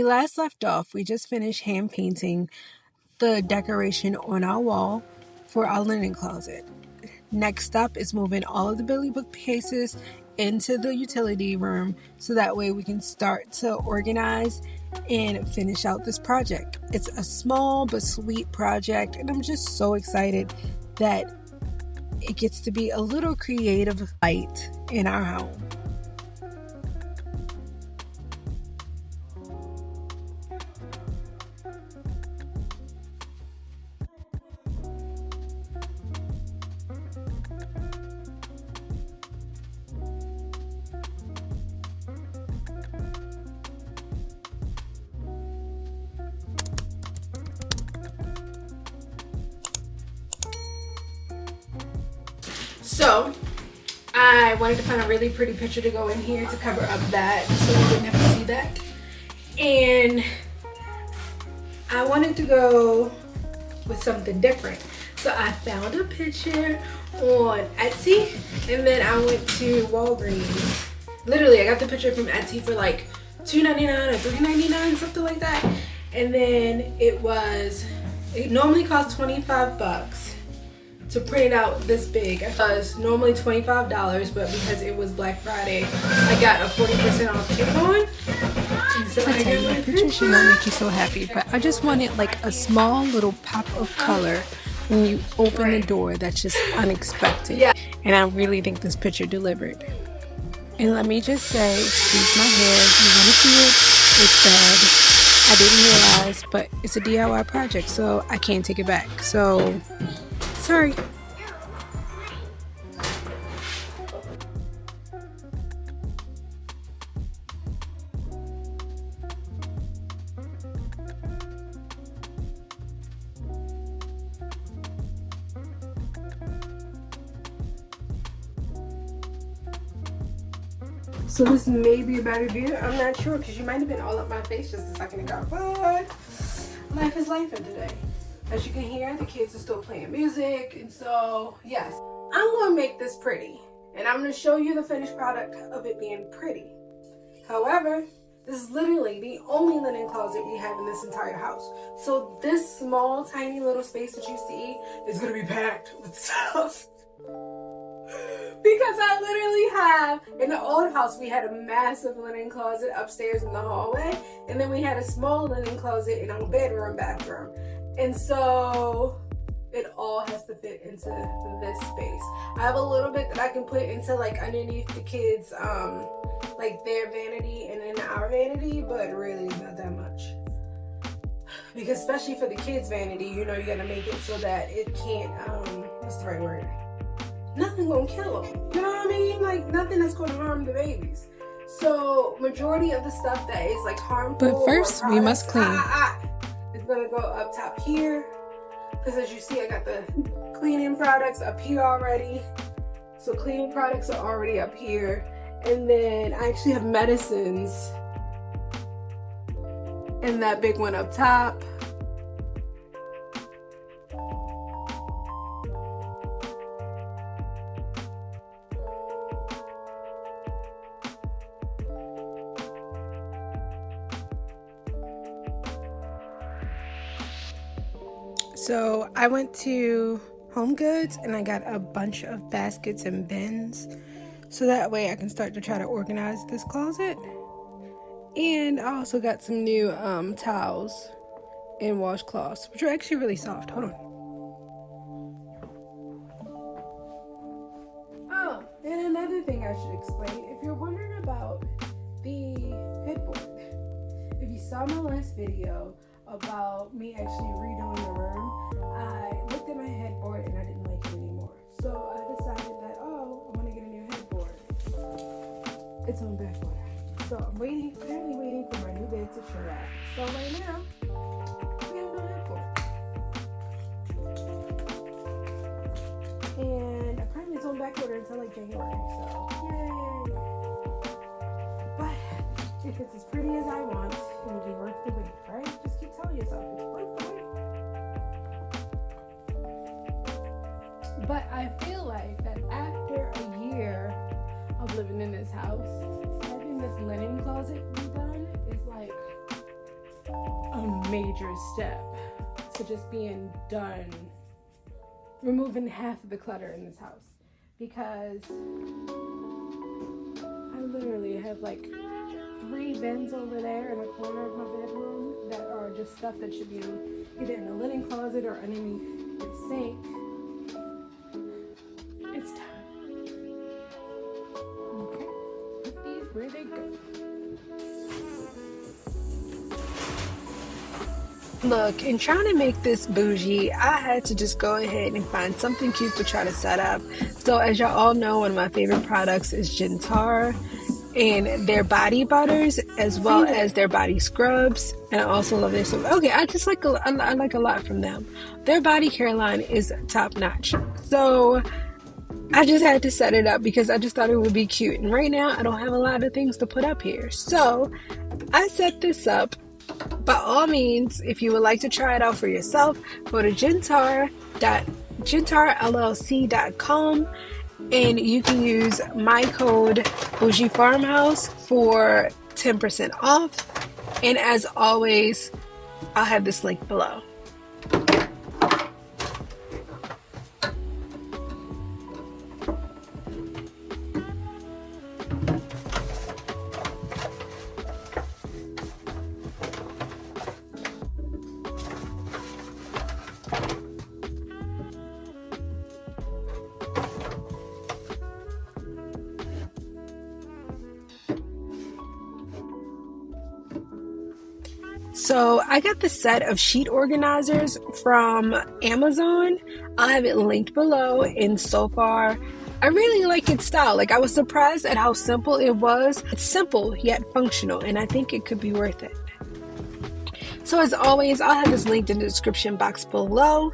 We last left off, we just finished hand painting the decoration on our wall for our linen closet. Next up is moving all of the Billy bookcases into the utility room so that way we can start to organize and finish out this project. It's a small but sweet project, and I'm just so excited that it gets to be a little creative light in our home. So I wanted to find a really pretty picture to go in here to cover up that so you wouldn't have to see that. And I wanted to go with something different. So I found a picture on Etsy, and then I went to Walgreens. Literally, I got the picture from Etsy for like $2.99 or $3.99, something like that. And then it normally costs 25 bucks. To print it out this big. It was normally $25, but because it was Black Friday, I got a 40% off coupon. So I tell you, my picture should not make you so happy, but I just wanted like a small little pop of color when you open the door that's just unexpected. Yeah. And I really think this picture delivered. And let me just say, excuse my hair, if you want to see it, it's bad. I didn't realize, but it's a DIY project, so I can't take it back. So sorry. So this may be a better view. I'm not sure because you might have been all up my face just a second ago. But life is life today. As you can hear, the kids are still playing music, and so yes, I'm gonna make this pretty, and I'm gonna show you the finished product of it being pretty. However, this is literally the only linen closet we have in this entire house. So this small, tiny little space that you see is gonna be packed with stuff. Because I literally have, in the old house, we had a massive linen closet upstairs in the hallway, and then we had a small linen closet in our bedroom, bathroom. And so it all has to fit into this space. I have a little bit that I can put into like underneath the kids, like their vanity and then our vanity, but really not that much. Because especially for the kids' vanity, you know, you gotta make it so that it can't, what's the right word? Nothing gonna kill them. You know what I mean? Like nothing that's gonna harm the babies. So majority of the stuff that is like harmful. But first, we must clean. It's gonna go up top here, because as you see, I got the cleaning products up here already. So cleaning products are already up here, and then I actually have medicines and that big one up top. So I went to Home Goods and I got a bunch of baskets and bins so that way I can start to try to organize this closet. And I also got some new towels and washcloths, which are actually really soft. Hold on. Oh, and another thing I should explain, if you're wondering about the headboard, if you saw my last video about me actually redoing the room, I looked at my headboard and I didn't like it anymore. So I decided that, I want to get a new headboard. It's on back order. So I'm currently waiting for my new bed to show up. So right now, we have no headboard. And apparently it's on back order until like January, so yay! But if it's as pretty as I want, it will be worth the wait, right? Just keep telling yourself it's worth the wait. But I feel like that after a year of living in this house, having this linen closet redone is like major step to just being done, removing half of the clutter in this house, because I literally have like 3 bins over there in the corner of my bedroom that are just stuff that should be either in the linen closet or underneath the sink. It's time. Okay, put these where they go. Look, in trying to make this bougie, I had to just go ahead and find something cute to try to set up. So as y'all all know, one of my favorite products is Gentara and their body butters as well as their body scrubs. And I also love their soap. Okay, I like a lot from them. Their body care line is top notch. So I just had to set it up because I just thought it would be cute. And right now I don't have a lot of things to put up here. So I set this up. By all means, if you would like to try it out for yourself, go to gentarallc.com and you can use my code BOUGIEFARMHOUSE for 10% off. And as always, I'll have this link below. So I got the set of sheet organizers from Amazon. I'll have it linked below, and so far I really like its style. Like, I was surprised at how simple it was. It's simple yet functional, and I think it could be worth it. So as always, I'll have this linked in the description box below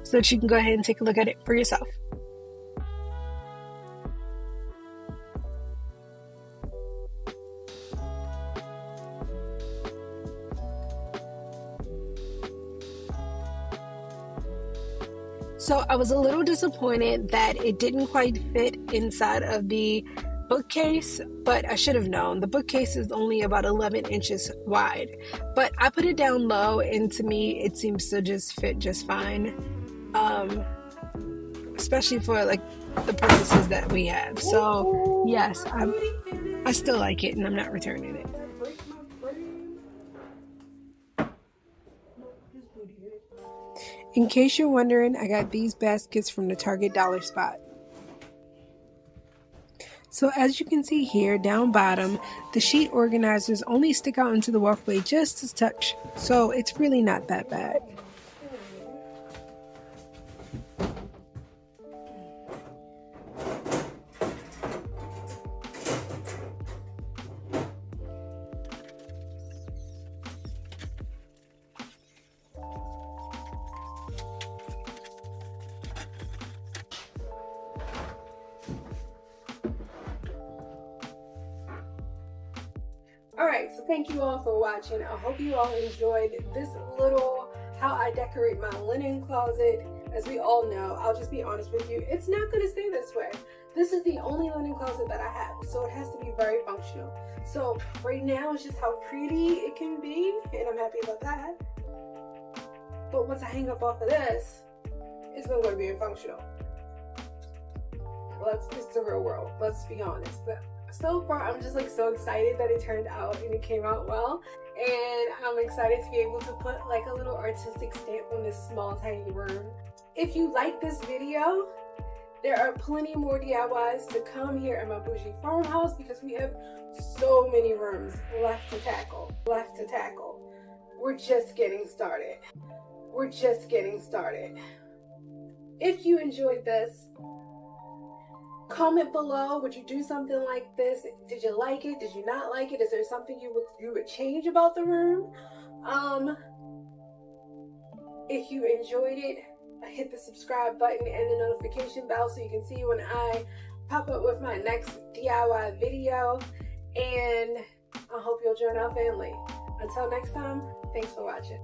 so that you can go ahead and take a look at it for yourself. So I was a little disappointed that it didn't quite fit inside of the bookcase, but I should have known. The bookcase is only about 11 inches wide, but I put it down low, and to me it seems to just fit just fine, especially for like the purposes that we have. So yes, I still like it, and I'm not returning it. In case you're wondering, I got these baskets from the Target dollar spot. So as you can see here, down bottom, the sheet organizers only stick out into the walkway just a touch. So it's really not that bad. Alright, so thank you all for watching. I hope you all enjoyed this little how I decorate my linen closet. As we all know, I'll just be honest with you, it's not going to stay this way. This is the only linen closet that I have, so it has to be very functional. So right now it's just how pretty it can be, and I'm happy about that. But once I hang up off of this, it's going to be functional. Well, it's the real world, let's be honest. But so far, I'm just like so excited that it turned out and it came out well. And I'm excited to be able to put like a little artistic stamp on this small tiny room. If you like this video, there are plenty more DIYs to come here at my bougie farmhouse because we have so many rooms left to tackle. We're just getting started. If you enjoyed this, comment below. Would you do something like this? Did you like it? Did you not like it? Is there something you would change about the room? If you enjoyed it, hit the subscribe button and the notification bell so you can see when I pop up with my next DIY video. And I hope you'll join our family. Until next time, thanks for watching.